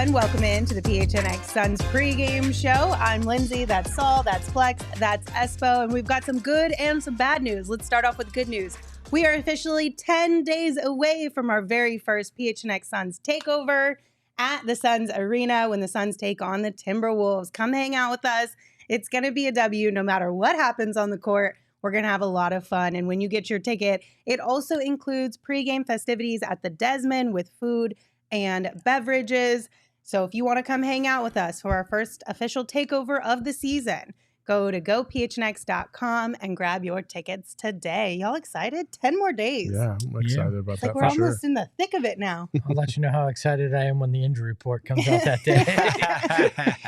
Welcome in to the PHNX Suns Pregame Show. I'm Lindsay, that's Saul, that's Flex, that's Espo, and we've got some good and some bad news. Let's start off with good news. We are officially 10 days away from our very first PHNX Suns takeover at the Suns Arena when the Suns take on the Timberwolves. Come hang out with us. It's going to be a W no matter what happens on the court. We're going to have a lot of fun. And when you get your ticket, it also includes pregame festivities at the Desmond with food and beverages. So if you want to come hang out with us for our first official takeover of the season, go to gophnx.com and grab your tickets today. Y'all excited? 10 more days. Yeah, I'm excited about that. We're almost in the thick of it now. I'll let you know how excited I am when the injury report comes out that day.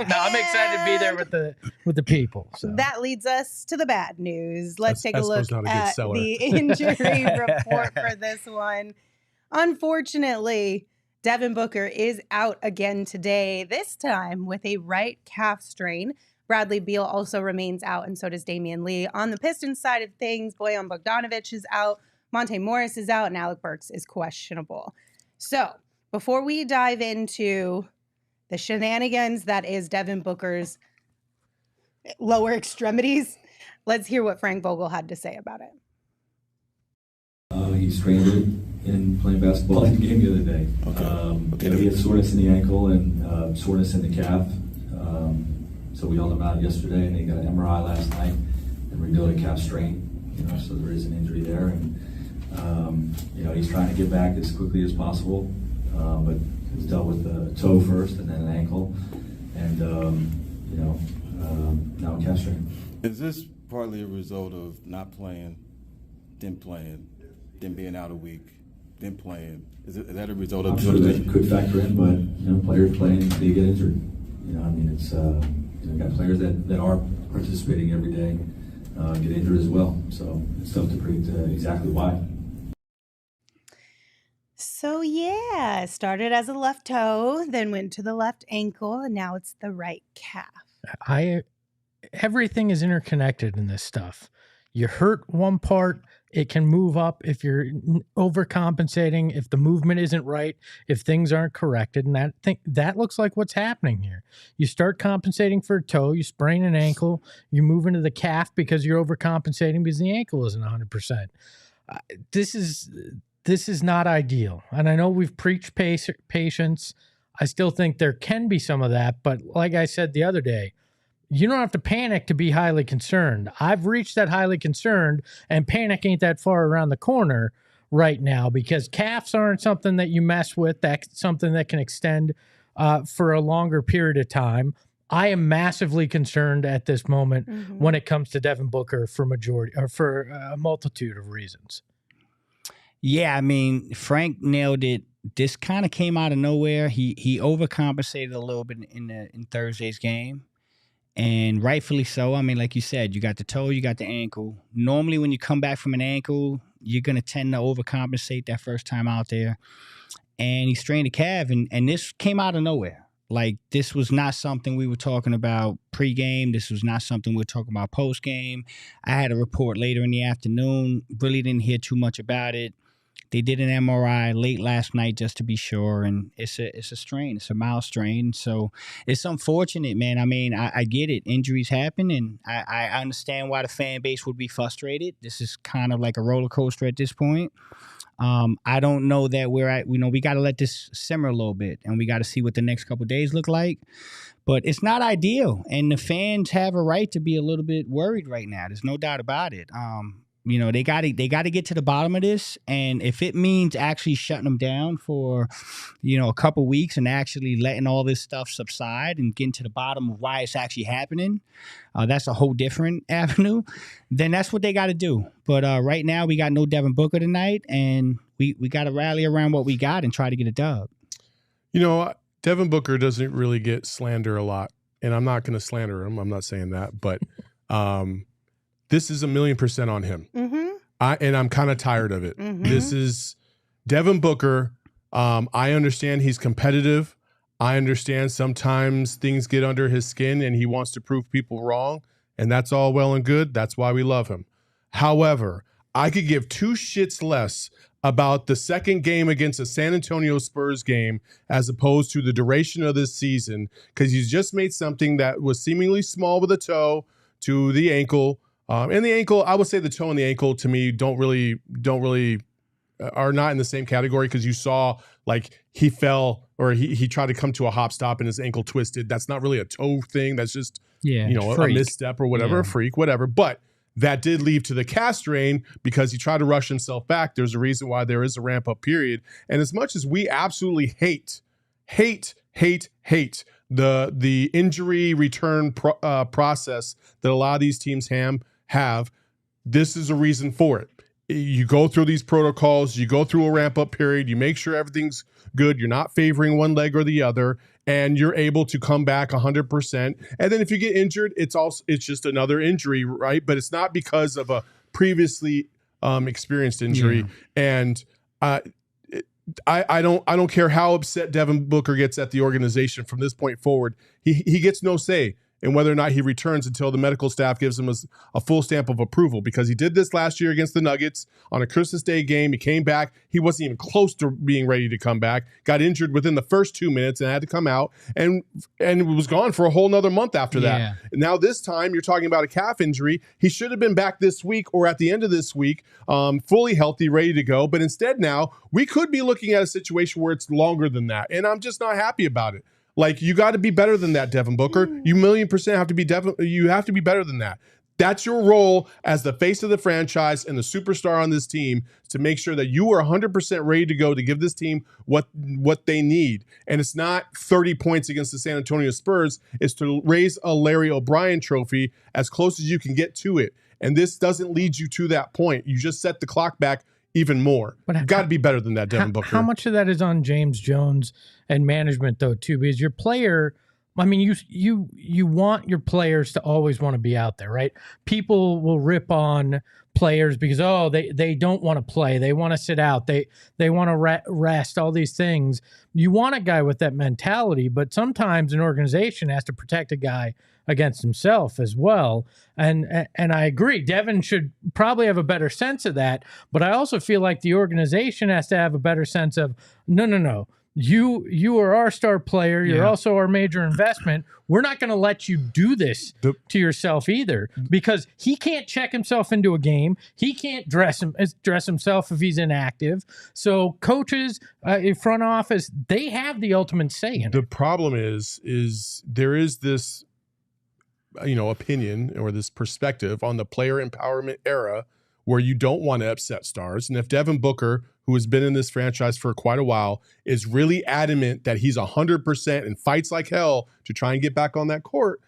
No, I'm excited to be there with the people. So. That leads us to the bad news. Let's take a look at the injury report for this one. Unfortunately, Devin Booker is out again today, this time with a right calf strain. Bradley Beal also remains out, and so does Damian Lee. On the Pistons side of things, Bojan Bogdanovic is out, Monte Morris is out, and Alec Burks is questionable. So before we dive into the shenanigans that is Devin Booker's lower extremities, let's hear what Frank Vogel had to say about it. He strained it in playing basketball in the game the other day. He had soreness in the ankle and soreness in the calf. So we held him out yesterday, and he got an MRI last night and rebuilt a calf strain. So there is an injury there, and he's trying to get back as quickly as possible. But he's dealt with a toe first, and then an ankle, and now a calf strain. Is this partly a result of not playing, then playing, then being out a week, then playing? Is that a result of? I'm sure that could factor in, but players playing, they get injured. It's got players that are participating every day get injured as well. So it's tough to predict exactly why. So yeah, started as a left toe, then went to the left ankle, and now it's the right calf. Everything is interconnected in this stuff. You hurt one part, it can move up if you're overcompensating, if the movement isn't right, if things aren't corrected, and that looks like what's happening here. You start compensating for a toe, you sprain an ankle, you move into the calf because you're overcompensating because the ankle isn't 100%. This is not ideal, and I know we've preached patience. I still think there can be some of that, but like I said the other day, you don't have to panic to be highly concerned. I've reached that highly concerned, and panic ain't that far around the corner right now because calves aren't something that you mess with. That's something that can extend for a longer period of time. I am massively concerned at this moment when it comes to Devin Booker for a multitude of reasons. Yeah, I mean, Frank nailed it. This kind of came out of nowhere. He overcompensated a little bit in Thursday's game. And rightfully so. I mean, like you said, you got the toe, you got the ankle. Normally when you come back from an ankle, you're going to tend to overcompensate that first time out there. And he strained a calf, and this came out of nowhere. Like, this was not something we were talking about pregame. This was not something we were talking about postgame. I had a report later in the afternoon. Really didn't hear too much about it. They did an MRI late last night just to be sure, and it's a strain. It's a mild strain, so it's unfortunate, man. I mean, I get it. Injuries happen, and I understand why the fan base would be frustrated. This is kind of like a roller coaster at this point. I don't know that we're at, we got to let this simmer a little bit, and we got to see what the next couple of days look like. But it's not ideal, and the fans have a right to be a little bit worried right now. There's no doubt about it. they got to get to the bottom of this, and if it means actually shutting them down for, a couple weeks and actually letting all this stuff subside and getting to the bottom of why it's actually happening, that's a whole different avenue. Then that's what they got to do. But right now we got no Devin Booker tonight, and we got to rally around what we got and try to get a dub. Devin Booker doesn't really get slander a lot, and I'm not going to slander him. I'm not saying that, but this is 1,000,000% on him. Mm-hmm. And I'm kind of tired of it. Mm-hmm. This is Devin Booker. I understand he's competitive. I understand sometimes things get under his skin and he wants to prove people wrong, and that's all well and good. That's why we love him. However, I could give two shits less about the second game against a San Antonio Spurs game as opposed to the duration of this season, because he's just made something that was seemingly small with the toe to the ankle. And the ankle, I would say the toe and the ankle to me don't really are not in the same category, because you saw like he fell or he tried to come to a hop stop and his ankle twisted. That's not really a toe thing. That's just, a misstep or whatever, a freak, whatever. But that did lead to the calf strain because he tried to rush himself back. There's a reason why there is a ramp up period. And as much as we absolutely hate the injury return process that a lot of these teams have, this is a reason for it. You go through these protocols, you go through a ramp-up period, you make sure everything's good, you're not favoring one leg or the other, and you're able to come back 100%. And then if you get injured, it's just another injury, right? But it's not because of a previously experienced injury. Yeah. And I don't care how upset Devin Booker gets at the organization from this point forward. He gets no say in whether or not he returns until the medical staff gives him a full stamp of approval, because he did this last year against the Nuggets on a Christmas Day game. He came back. He wasn't even close to being ready to come back, got injured within the first 2 minutes and had to come out and was gone for a whole nother month after that. Now this time you're talking about a calf injury. He should have been back this week or at the end of this week, fully healthy, ready to go. But instead now we could be looking at a situation where it's longer than that. And I'm just not happy about it. Like, you got to be better than that, Devin Booker. You 1,000,000% have to be you have to be better than that. That's your role as the face of the franchise and the superstar on this team, to make sure that you are 100% ready to go to give this team what they need. And it's not 30 points against the San Antonio Spurs. It's to raise a Larry O'Brien trophy as close as you can get to it. And this doesn't lead you to that point. You just set the clock back even more. But you've got to be better than that, Devin Booker. How much of that is on James Jones and management, though, too? Because your player, I mean, you want your players to always want to be out there, right? People will rip on players because, they don't want to play. They want to sit out. They want to rest, all these things. You want a guy with that mentality, but sometimes an organization has to protect a guy against himself as well. And I agree, Devin should probably have a better sense of that, but I also feel like the organization has to have a better sense of, no. You are our star player. You're also our major investment. We're not going to let you do this to yourself either, because he can't check himself into a game. He can't dress himself if he's inactive. So coaches, front office, they have the ultimate say in it. The problem is there is this, opinion or this perspective on the player empowerment era where you don't want to upset stars. And if Devin Booker, who has been in this franchise for quite a while, is really adamant that he's 100% and fights like hell to try and get back on that court,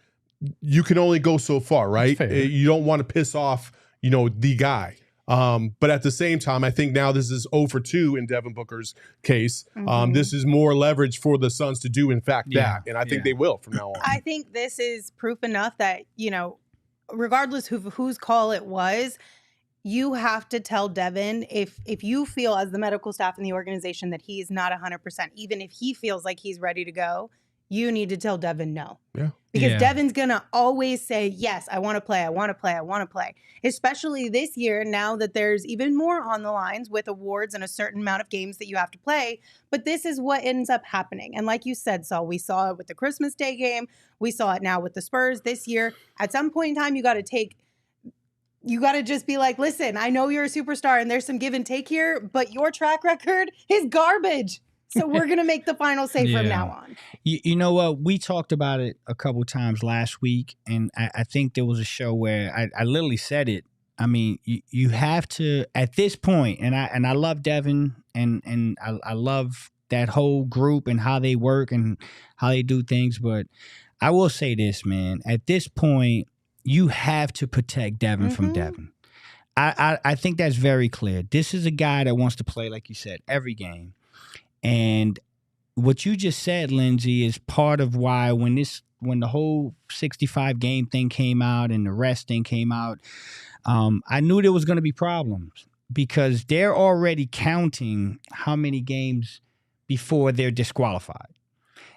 you can only go so far, right? You don't want to piss off, the guy. But at the same time, I think now this is 0 for 2 in Devin Booker's case. This is more leverage for the Suns to do, in fact, that. And I think they will from now on. I think this is proof enough that, regardless of whose call it was, you have to tell Devin, if you feel as the medical staff in the organization that he's not 100%, even if he feels like he's ready to go, you need to tell Devin no. Yeah. Because Devin's going to always say, yes, I want to play, I want to play, I want to play. Especially this year, now that there's even more on the lines with awards and a certain amount of games that you have to play. But this is what ends up happening. And like you said, Saul, we saw it with the Christmas Day game. We saw it now with the Spurs this year. At some point in time, you got to just be like, listen, I know you're a superstar and there's some give and take here, but your track record is garbage. So we're going to make the final say from now on. You know what? We talked about it a couple times last week, and I think there was a show where I literally said it I mean, you have to at this point, and I love Devin, and I love that whole group and how they work and how they do things. But I will say this, man, at this point, you have to protect Devin from Devin. I think that's very clear. This is a guy that wants to play, like you said, every game. And what you just said, Lindsay, is part of why when the whole 65 game thing came out and the rest thing came out, I knew there was going to be problems because they're already counting how many games before they're disqualified.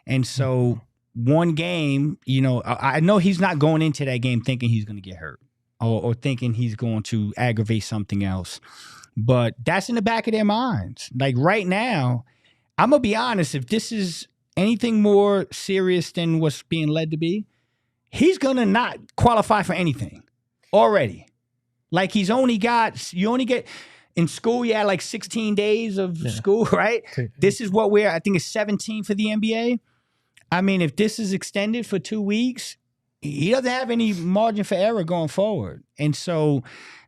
And so one game, I know he's not going into that game thinking he's going to get hurt or thinking he's going to aggravate something else. But that's in the back of their minds. Like right now, I'm going to be honest, if this is anything more serious than what's being led to be, he's going to not qualify for anything already. Like you only get, in school, you had like 16 days of school, right? This is what I think it's 17 for the NBA. I mean, if this is extended for 2 weeks, he doesn't have any margin for error going forward. And so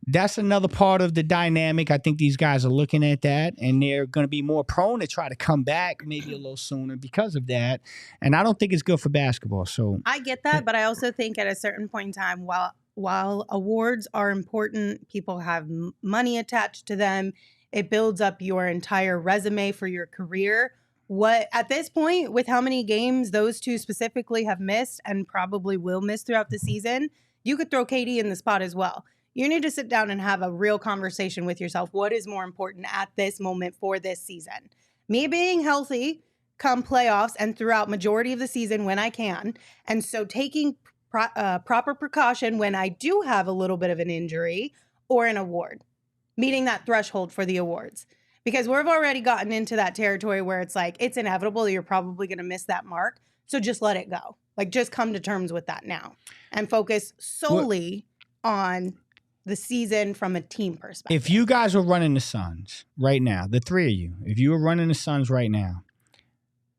that's another part of the dynamic. I think these guys are looking at that, and they're going to be more prone to try to come back maybe a little sooner because of that. And I don't think it's good for basketball. So I get that, but I also think at a certain point in time, while awards are important, people have money attached to them. It builds up your entire resume for your career. What at this point, with how many games those two specifically have missed and probably will miss throughout the season, you could throw KD in the spot as well. You need to sit down and have a real conversation with yourself. What is more important at this moment for this season? Me being healthy come playoffs and throughout majority of the season when I can. And so taking proper precaution when I do have a little bit of an injury or an award, meeting that threshold for the awards. Because we've already gotten into that territory where it's like, it's inevitable. You're probably going to miss that mark. So just let it go. Like, just come to terms with that now and focus solely on the season from a team perspective. If you guys were running the Suns right now, the three of you, if you were running the Suns right now,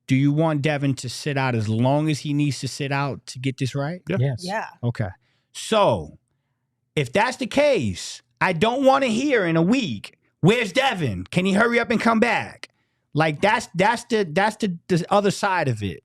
do you want Devin to sit out as long as he needs to sit out to get this right? Yeah. Yes. Yeah. Okay. So if that's the case, I don't want to hear in a week, where's Devin? Can he hurry up and come back? Like that's the other side of it.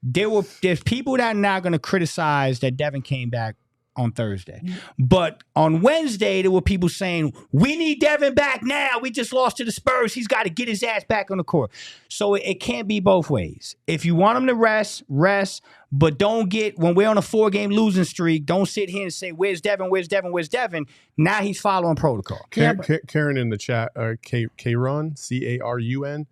There's people that are now going to criticize that Devin came back on Thursday. But on Wednesday, there were people saying, we need Devin back now. We just lost to the Spurs. He's got to get his ass back on the court. So it can't be both ways. If you want him to rest, but don't get, when we're on a 4-game losing streak, don't sit here and say, where's Devin? Now he's following protocol. Karen in the chat, Kron, C-A-R-U-N,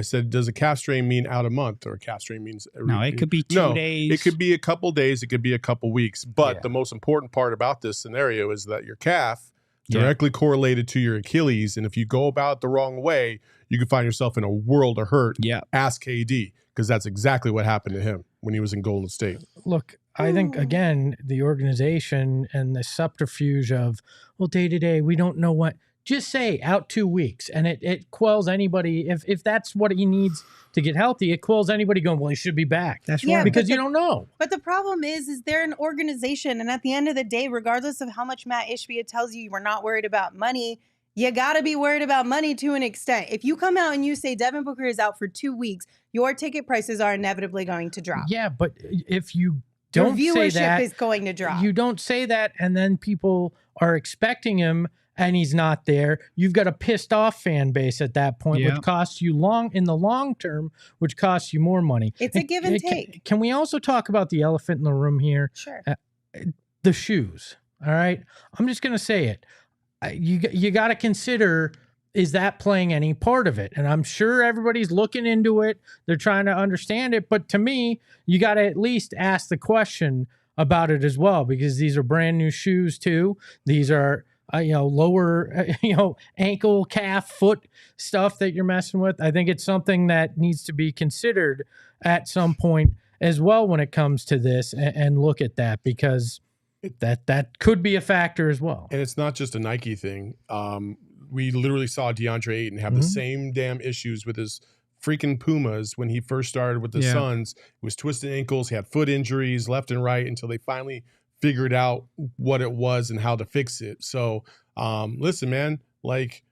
said, does a calf strain mean out a month, or a calf strain means No, it could be 2 days. It could be a couple days. It could be a couple weeks. But the most important part about this scenario is that your calf directly correlated to your Achilles. And if you go about it the wrong way, you can find yourself in a world of hurt. Yeah. Ask KD, because that's exactly what happened to him when he was in Golden State. Look, I think, again, the organization and the subterfuge of, well, day to day, we don't know what. Just say out 2 weeks, and it quells anybody. If that's what he needs to get healthy, it quells anybody going, well, he should be back. That's right. Because you don't know. But the problem is they're an organization, and at the end of the day, regardless of how much Matt Ishbia tells you we're not worried about money, you got to be worried about money to an extent. If you come out and you say Devin Booker is out for 2 weeks, your ticket prices are inevitably going to drop. Yeah, but if you don't your viewership say that, is going to drop. You don't say that, and then people are expecting him, and he's not there. You've got a pissed off fan base at that point, which costs you in the long term, which costs you more money. It's a give and take. Can we also talk about the elephant in the room here? Sure. The shoes. All right. I'm just going to say it. You got to consider, is that playing any part of it? And I'm sure everybody's looking into it. They're trying to understand it. But to me, you got to at least ask the question about it as well, because these are brand new shoes too. These are lower, ankle, calf, foot stuff that you're messing with. I think it's something that needs to be considered at some point as well when it comes to this, and look at that, because that could be a factor as well. And it's not just a Nike thing. We literally saw DeAndre Ayton have the same damn issues with his freaking Pumas when he first started with the Suns. It was twisted ankles. He had foot injuries left and right until they finally figured out what it was and how to fix it. So listen, man, like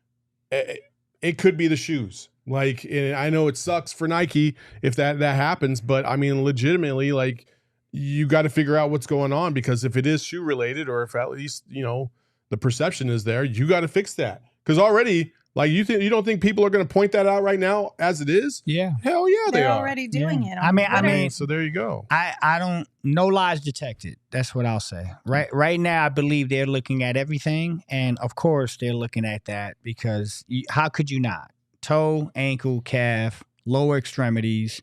it could be the shoes. Like, and I know it sucks for Nike if that happens, but I mean, legitimately, like, you got to figure out what's going on, because if it is shoe related, or if at least, you know, the perception is there, you got to fix that. Because already, like, you don't think people are going to point that out right now as it is? Yeah. Hell yeah, They're are already doing it. I mean, so there you go. I don't, no lies detected. That's what I'll say. Right now, I believe they're looking at everything. And of course, they're looking at that because how could you not? Toe, ankle, calf, lower extremities.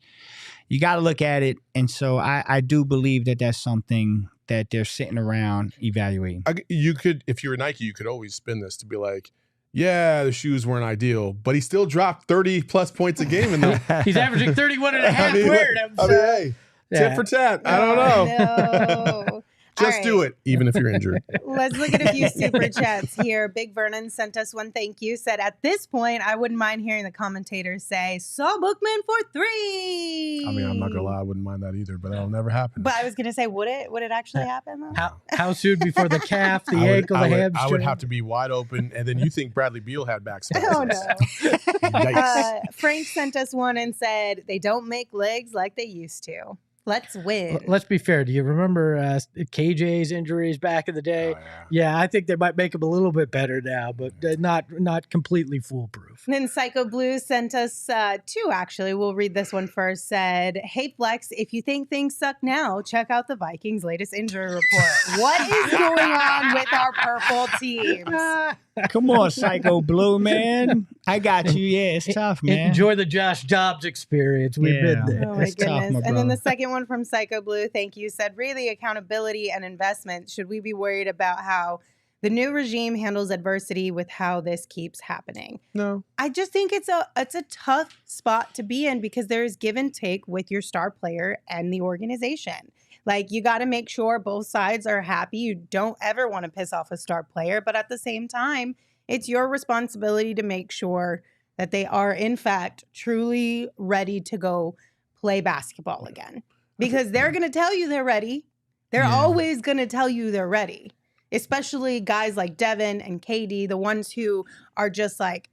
You got to look at it. And so I do believe that that's something that they're sitting around evaluating. You could, if you were Nike, you could always spin this to be like, yeah, the shoes weren't ideal, but he still dropped 30-plus points a game in them. He's averaging 31 and a half. Hey, tit for tat. I don't know. No. Just do it, even if you're injured. Let's look at a few super chats here. Big Vernon sent us one thank you. Said, at this point, I wouldn't mind hearing the commentators say, Saul Bookman for 3. I mean, I'm not going to lie. I wouldn't mind that either, but that'll never happen. But I was going to say, would it actually happen? Though? How soon before the calf, the ankle, the hamstring? I would have to be wide open, and then you think Bradley Beal had back spasms. Oh, no. Yikes. Frank sent us one and said, they don't make legs like they used to. Let's win. Let's be fair. Do you remember KJ's injuries back in the day? Oh, yeah, I think they might make him a little bit better now, but not completely foolproof. And then Psycho Blue sent us 2, actually. We'll read this one first. Said, hey, Flex, if you think things suck now, check out the Vikings' latest injury report. What is going on with our purple teams? Come on, Psycho Blue, man. I got you. Yeah, it's tough, man. Enjoy the Josh Dobbs experience. We've been there. Oh, my It's tough, goodness. my And then the brother. second one from Psycho Blue, thank you, said, really, accountability and investment. Should we be worried about how the new regime handles adversity with how this keeps happening? No. I just think it's a tough spot to be in because there's give and take with your star player and the organization. Like, you got to make sure both sides are happy. You don't ever want to piss off a star player, but at the same time, it's your responsibility to make sure that they are, in fact, truly ready to go play basketball again. Because they're going to tell you they're ready. They're always going to tell you they're ready. Especially guys like Devin and KD, the ones who are just like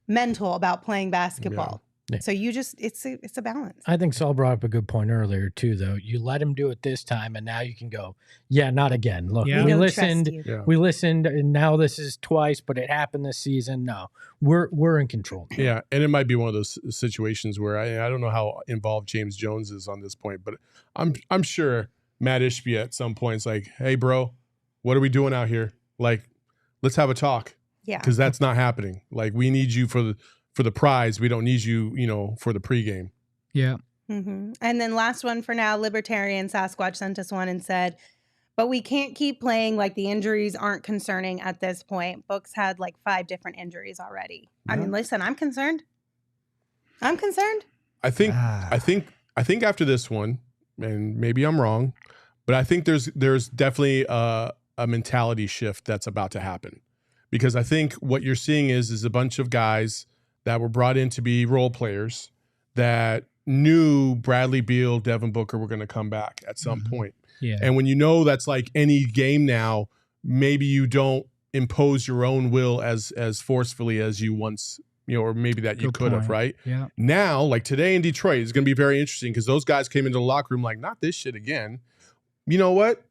mental about playing basketball. Yeah. So you just, it's a balance. I think Saul brought up a good point earlier too, though. You let him do it this time, and now you can go, yeah, not again. Look, Yeah. we don't listened, trust you. we listened, and now this is twice, but it happened this season. No, we're in control. Yeah, and it might be one of those situations where I don't know how involved James Jones is on this point, but I'm sure Matt Ishbia at some point is like, hey, bro, what are we doing out here? Like, let's have a talk. Yeah. Because that's not happening. Like, we need you for the prize. We don't need you, for the pregame. Yeah. Mm-hmm. And then last one for now, Libertarian Sasquatch sent us one and said, but we can't keep playing like the injuries aren't concerning at this point. Book's had like 5 different injuries already. I mean, listen, I'm concerned. I think after this one, and maybe I'm wrong, but I think there's definitely a mentality shift that's about to happen. Because I think what you're seeing is a bunch of guys that were brought in to be role players that knew Bradley Beal, Devin Booker were going to come back at some point. Yeah. And when you know that's like any game now, maybe you don't impose your own will as forcefully as you once, or maybe that you Good could have, point. right? Yeah. Now, like today in Detroit, is going to be very interesting because those guys came into the locker room like, not this shit again. You know what?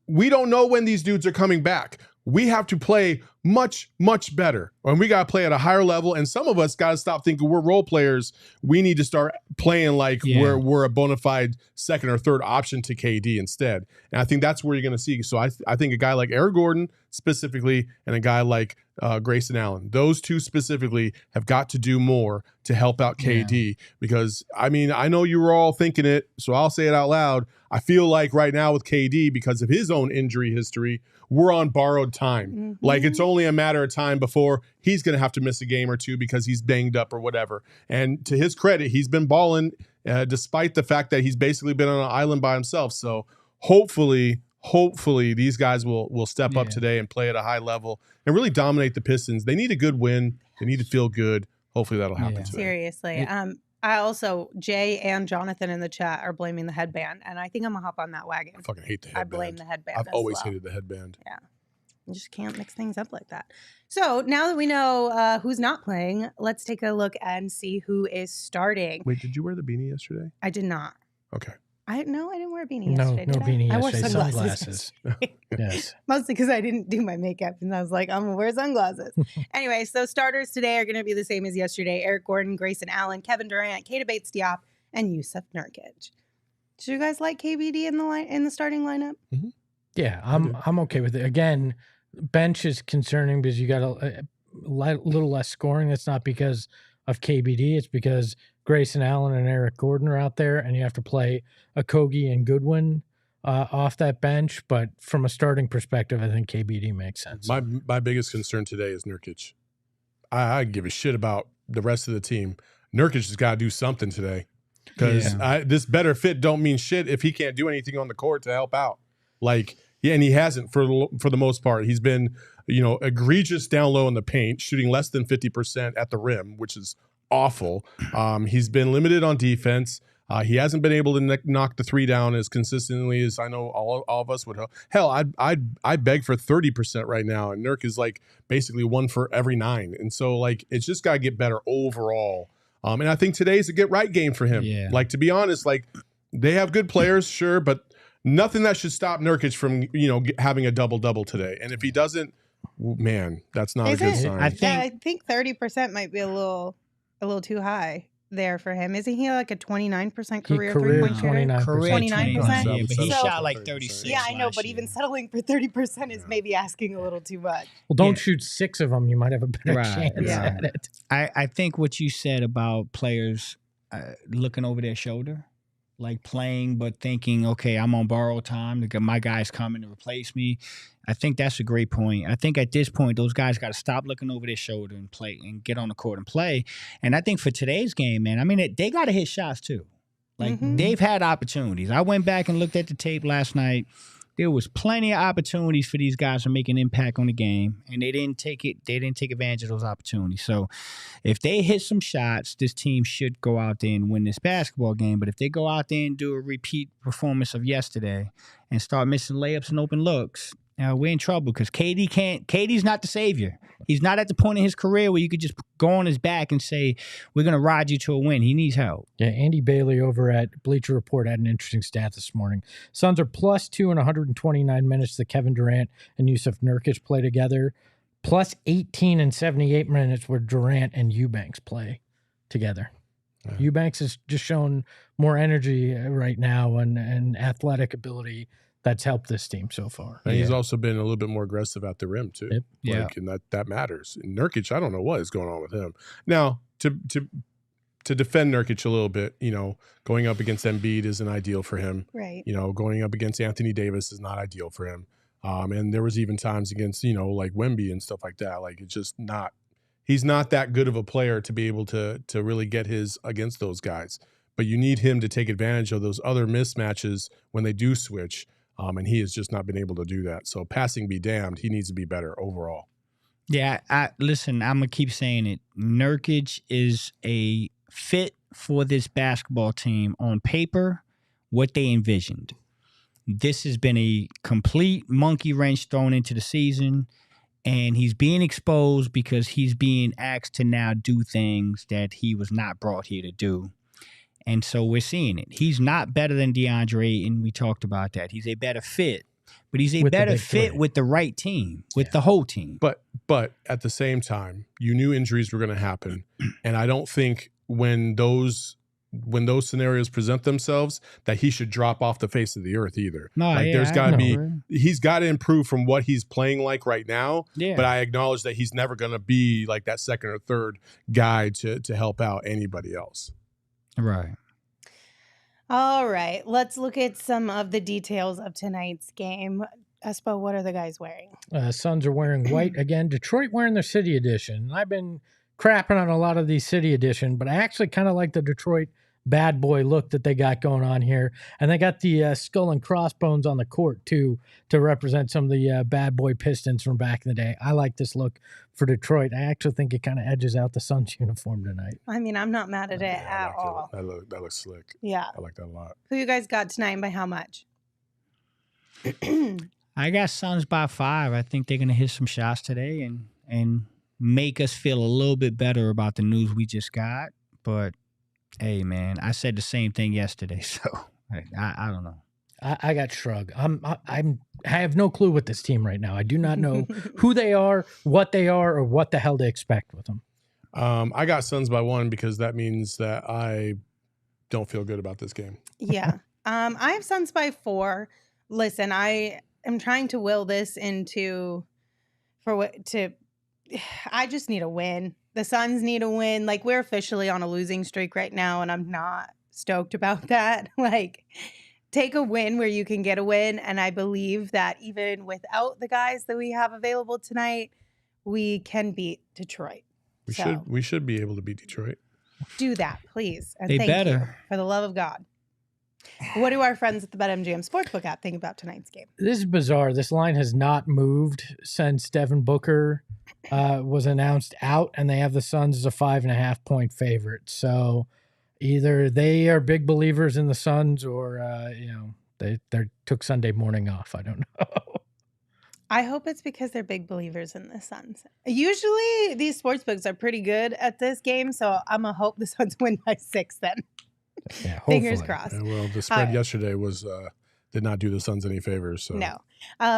We don't know when these dudes are coming back. We have to play much, much better. And we got to play at a higher level. And some of us got to stop thinking we're role players. We need to start playing like we're a bona fide second or third option to KD instead. And I think that's where you're going to see. So I think a guy like Eric Gordon specifically and a guy like Grayson Allen, those two specifically have got to do more to help out KD. Because, I mean, I know you were all thinking it, so I'll say it out loud. I feel like right now with KD, because of his own injury history, we're on borrowed time. Mm-hmm. Like, it's only a matter of time before he's going to have to miss a game or two because he's banged up or whatever. And to his credit, he's been balling despite the fact that he's basically been on an island by himself. So hopefully these guys will step up today and play at a high level and really dominate the Pistons. They need a good win. They need to feel good. Hopefully that'll happen today. Seriously. I also, Jay and Jonathan in the chat are blaming the headband, and I think I'm gonna hop on that wagon. I fucking hate the headband. I blame the headband. I've always hated the headband. Yeah. You just can't mix things up like that. So now that we know who's not playing, let's take a look and see who is starting. Wait, did you wear the beanie yesterday? I did not. Okay. I didn't wear a beanie yesterday. No beanie I wore yesterday. sunglasses. Yes. Mostly because I didn't do my makeup and I was like, I'm gonna wear sunglasses. Anyway, so starters today are gonna be the same as yesterday. Eric Gordon, Grayson Allen, Kevin Durant, Keita Bates-Diop, and Yusuf Nurkic. Did you guys like KBD in the starting lineup? Mm-hmm. Yeah, I'm okay with it. Again, bench is concerning because you got a little less scoring. That's not because of KBD. It's because Grayson Allen and Eric Gordon are out there, and you have to play Okogie and Goodwin off that bench. But from a starting perspective, I think KBD makes sense. My biggest concern today is Nurkic. I give a shit about the rest of the team. Nurkic has got to do something today because this better fit don't mean shit if he can't do anything on the court to help out. Like, yeah, and he hasn't for the most part. He's been, egregious down low in the paint, shooting less than 50% at the rim, which is awful. He's been limited on defense. He hasn't been able to knock the three down as consistently as I know all of us would. Hell, I'd beg for 30% right now, and Nurk is like basically 1 for every 9. And so like it's just got to get better overall. And I think today's a get right game for him. Yeah. Like, to be honest, like they have good players, sure, but nothing that should stop Nurkic from having a double-double today. And if he doesn't, man, that's not a good sign. I think 30% might be a little too high there for him. Isn't he like a 29% career three-point shooter? 29%. Yeah, but he So- shot like 36. Yeah, I know, last but year. even settling for 30% is maybe asking a little too much. Well, don't shoot 6 of them. You might have a better chance at it. I think what you said about players looking over their shoulder, like playing but thinking, okay, I'm on borrowed time. My guy's coming to replace me. I think that's a great point. I think at this point, those guys got to stop looking over their shoulder and play and get on the court and play. And I think for today's game, man, I mean, they got to hit shots too. Like they've had opportunities. I went back and looked at the tape last night. There was plenty of opportunities for these guys to make an impact on the game, and they didn't take it. They didn't take advantage of those opportunities. So, if they hit some shots, this team should go out there and win this basketball game. But if they go out there and do a repeat performance of yesterday and start missing layups and open looks, we're in trouble because KD's not the savior. He's not at the point in his career where you could just go on his back and say, we're going to ride you to a win. He needs help. Yeah, Andy Bailey over at Bleacher Report had an interesting stat this morning. Suns are +2 in 129 minutes that Kevin Durant and Yusuf Nurkic play together, +18 in 78 minutes where Durant and Eubanks play together. Yeah. Eubanks has just shown more energy right now and athletic ability that's helped this team so far. And he's also been a little bit more aggressive at the rim too. Yep. Yeah. And that matters. And Nurkic, I don't know what is going on with him. Now, to defend Nurkic a little bit, going up against Embiid isn't ideal for him. Right. Going up against Anthony Davis is not ideal for him. And there was even times against, like Wemby and stuff like that. Like it's just not, he's not that good of a player to be able to really get his against those guys. But you need him to take advantage of those other mismatches when they do switch. And he has just not been able to do that. So passing be damned, he needs to be better overall. Yeah, listen, I'm going to keep saying it. Nurkic is a fit for this basketball team on paper, what they envisioned. This has been a complete monkey wrench thrown into the season, and he's being exposed because he's being asked to now do things that he was not brought here to do. And so we're seeing it. He's not better than DeAndre, and we talked about that. He's a better fit, but he's a better fit with the right team, with the whole team. But at the same time, you knew injuries were going to happen, and I don't think when those scenarios present themselves that he should drop off the face of the earth either. No, there's got to he's got to improve from what he's playing like right now. Yeah. But I acknowledge that he's never going to be like that second or third guy to help out anybody else. Right. All right. Let's look at some of the details of tonight's game. Espo, what are the guys wearing? Suns are wearing white again. Detroit wearing their City Edition. I've been crapping on a lot of these City Edition, but I actually kind of like the Detroit bad boy look that they got going on here. And they got the skull and crossbones on the court, too, to represent some of the bad boy Pistons from back in the day. I like this look for Detroit. I actually think it kind of edges out the Suns uniform tonight. I mean, I'm not mad at it at all. That looks slick. Yeah. I like that a lot. Who you guys got tonight and by how much? I got Suns by 5. I think they're going to hit some shots today and make us feel a little bit better about the news we just got. But, hey, man, I said the same thing yesterday, so I don't know. I got shrug. I have no clue with this team right now. I do not know who they are, or what the hell to expect with them. I got Suns by 1 because that means that I don't feel good about this game. Yeah. I have Suns by 4. Listen, I am trying to will this into I just need a win. The Suns need a win. Like, we're officially on a losing streak right now, and I'm not stoked about that. Like, take a win where you can get a win. And I believe that even without the guys that we have available tonight, we can beat Detroit. We should be able to beat Detroit. Do that, please. And They thank better. you, for the love of God. What do our friends at the BetMGM Sportsbook app think about tonight's game? This is bizarre. This line has not moved since Devin Booker was announced out, and they have the Suns as a 5.5-point favorite. So either they are big believers in the Suns, or they took Sunday morning off. I don't know. I hope it's because they're big believers in the Suns. Usually these sportsbooks are pretty good at this game, so I'm gonna hope the Suns win by 6 then. Yeah, Fingers crossed. Yeah, well, the spread yesterday was did not do the Suns any favors. So. No.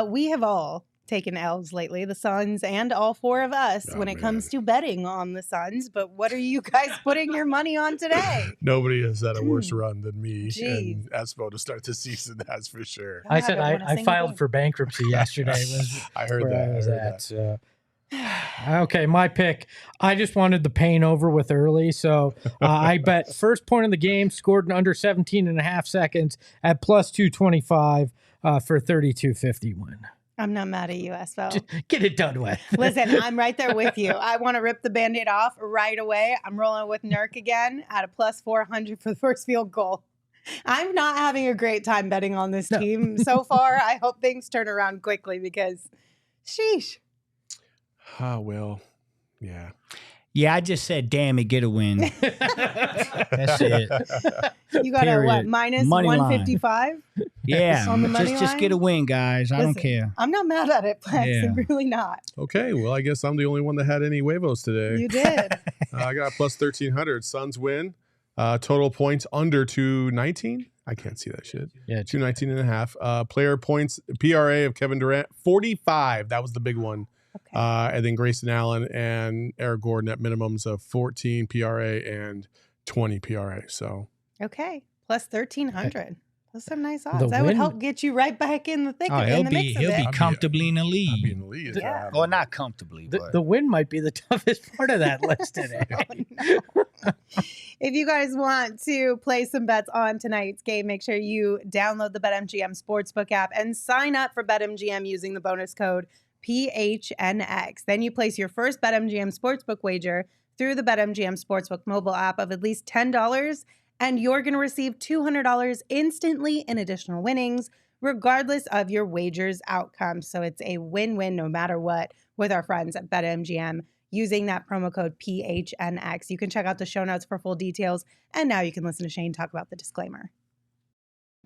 We have all taken L's lately, the Suns and all 4 of us, when it comes to betting on the Suns. But what are you guys putting your money on today? Nobody has had a worse run than me Jeez. and Espo to start the season, that's for sure. I said I filed for bankruptcy yesterday. I heard that. Okay, my pick. I just wanted the pain over with early, so I bet first point of the game scored in under 17.5 seconds at plus 225 for 32.50 win. I'm not mad at you, Espo. Just get it done with. Listen, I'm right there with you. I want to rip the Band-Aid off right away. I'm rolling with Nurk again at a plus 400 for the first field goal. I'm not having a great time betting on this team so far. I hope things turn around quickly because, sheesh. Well, yeah. Yeah, I just said, damn it, get a win. That's it. You got a what, minus Money 155? Yeah, On the money just line? get a win, guys. I don't Listen, care. I'm not mad at it, Plex. Yeah. I'm really not. Okay, well, I guess I'm the only one that had any huevos today. You did. I got plus 1,300. Suns win. Total points under 219. I can't see that shit. Yeah, 219.5. Player points, PRA of Kevin Durant, 45. That was the big one. Okay. And then Grayson Allen and Eric Gordon at minimums of 14 PRA and 20 PRA. So Okay. Plus 1,300. Those are some nice odds. The That would win- help get you right back in the thick Oh, in the mix of he'll it. be comfortably in the I'd be lead. in the lead. Yeah. Well, not comfortably, but The win might be the toughest part of that list today. If you guys want to play some bets on tonight's game, make sure you download the BetMGM Sportsbook app and sign up for BetMGM using the bonus code PHNX. Then you place your first BetMGM Sportsbook wager through the BetMGM Sportsbook mobile app of at least $10, and you're going to receive $200 instantly in additional winnings, regardless of your wager's outcome. So it's a win-win no matter what with our friends at BetMGM using that promo code PHNX. You can check out the show notes for full details. And now you can listen to Shane talk about the disclaimer.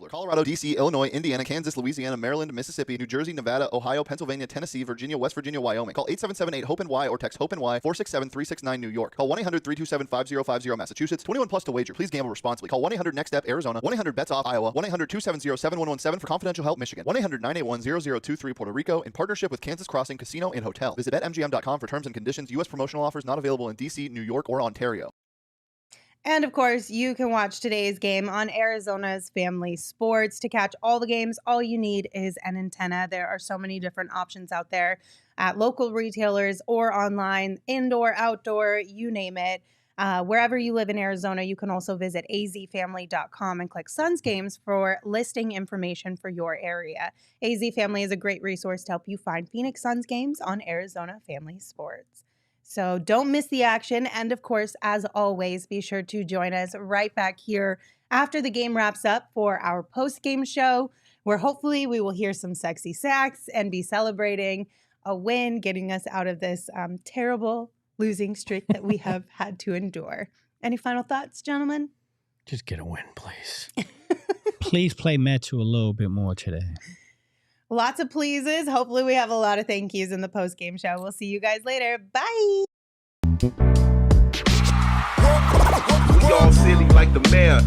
Colorado, D.C., Illinois, Indiana, Kansas, Louisiana, Maryland, Mississippi, New Jersey, Nevada, Ohio, Pennsylvania, Tennessee, Virginia, West Virginia, Wyoming. Call 877-8-HOPE-NY or text HOPE-NY 467-369 New York. Call 1-800-327-5050 Massachusetts. 21 plus to wager. Please gamble responsibly. Call 1-800-NEXT-STEP Arizona. 1-800-BETS-OFF Iowa. 1-800-270-7117 for confidential help Michigan. 1-800-981-0023 Puerto Rico in partnership with Kansas Crossing Casino and Hotel. Visit BetMGM.com for terms and conditions. U.S. promotional offers not available in D.C., New York, or Ontario. And of course, you can watch today's game on Arizona's Family Sports. To catch all the games, all you need is an antenna. There are so many different options out there at local retailers or online, indoor, outdoor, you name it. Wherever you live in Arizona, you can also visit azfamily.com and click Suns Games for listing information for your area. AZ Family is a great resource to help you find Phoenix Suns games on Arizona Family Sports. So don't miss the action. And of course, as always, be sure to join us right back here after the game wraps up for our post-game show, where hopefully we will hear some sexy sax and be celebrating a win, getting us out of this terrible losing streak that we have had to endure. Any final thoughts, gentlemen? Just get a win, please. Please play Metu a little bit more today. Lots of pleases. Hopefully we have a lot of thank yous in the post-game show. We'll see you guys later. Bye. We all silly like the mayor.